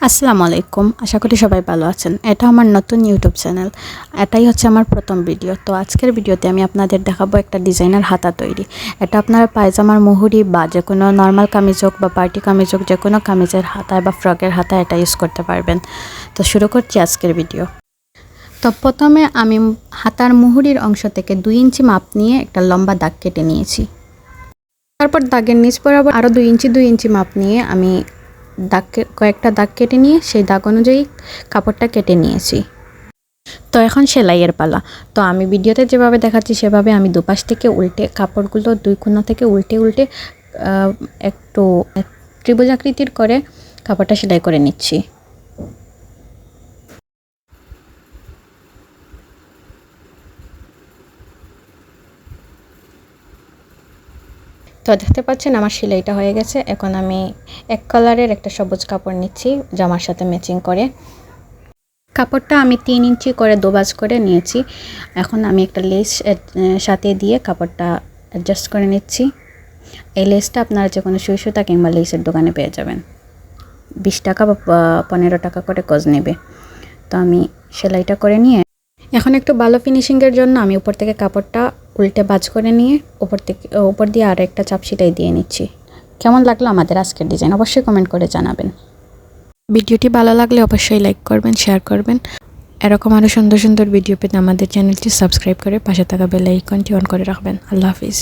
আসসালামু আলাইকুম, আশা করি সবাই ভালো আছেন। এটা আমার নতুন ইউটিউব চ্যানেল, এটাই হচ্ছে আমার প্রথম ভিডিও। তো আজকের ভিডিওতে আমি আপনাদের দেখাবো একটা ডিজাইনার হাতা তৈরি। এটা আপনারা পায়জামার মুহুরি বা যে কোনো নর্মাল কামিজ হোক বা পার্টি কামিজ হোক, যে কোনো কামিজের হাতা বা ফ্রকের হাতা এটা ইউজ করতে পারবেন। তো শুরু করছি আজকের ভিডিও। তো প্রথমে আমি হাতার মুহুরির অংশ থেকে 2 ইঞ্চি মাপ নিয়ে একটা লম্বা দাগ কেটে নিয়েছি। তারপর দাগের নিচ বরাবর আরও 2 ইঞ্চি মাপ নিয়ে আমি কয়েকটা দাগ কেটে নিয়ে সেই দাগ অনুযায়ী কাপড়টা কেটে নিয়েছি। তো এখন সেলাইয়ের পালা। তো আমি ভিডিওতে যেভাবে দেখাচ্ছি সেভাবে আমি দুপাশ থেকে উল্টে কাপড়গুলো 2 কোণা থেকে উল্টে একটু ত্রিভুজাকৃতির করে কাপড়টা সেলাই করে নিচ্ছি। তো দেখতে পাচ্ছেন আমার সেলাইটা হয়ে গেছে। এখন আমি এক কালারের একটা সবুজ কাপড় নিচ্ছি জামার সাথে ম্যাচিং করে। কাপড়টা আমি 3 ইঞ্চি করে দোবাজ করে নিয়েছি। এখন আমি একটা লেস সাথে দিয়ে কাপড়টা অ্যাডজাস্ট করে নিচ্ছি। এই লেসটা আপনারা যে কোনো সুই সুতা কিংবা লেসের দোকানে পেয়ে যাবেন। 20 টাকা বা 15 টাকা করে গজ নেবে। তো আমি সেলাইটা করে নিয়ে এখন একটু ভালো ফিনিশিংয়ের জন্য আমি উপর থেকে কাপড়টা উল্টে ভাঁজ করে নিয়ে উপর দিয়ে আর একটা চাপ সেলাই দিয়ে নিচ্ছি। কেমন লাগলো আমাদের আজকের ডিজাইন অবশ্যই কমেন্ট করে জানাবেন। ভিডিওটি ভালো লাগলে অবশ্যই লাইক করবেন, শেয়ার করবেন। এরকম আরও সুন্দর সুন্দর ভিডিও পেতে আমাদের চ্যানেলটি সাবস্ক্রাইব করে পাশে থাকা বেল আইকনটি অন করে রাখবেন। আল্লাহ হাফিজ।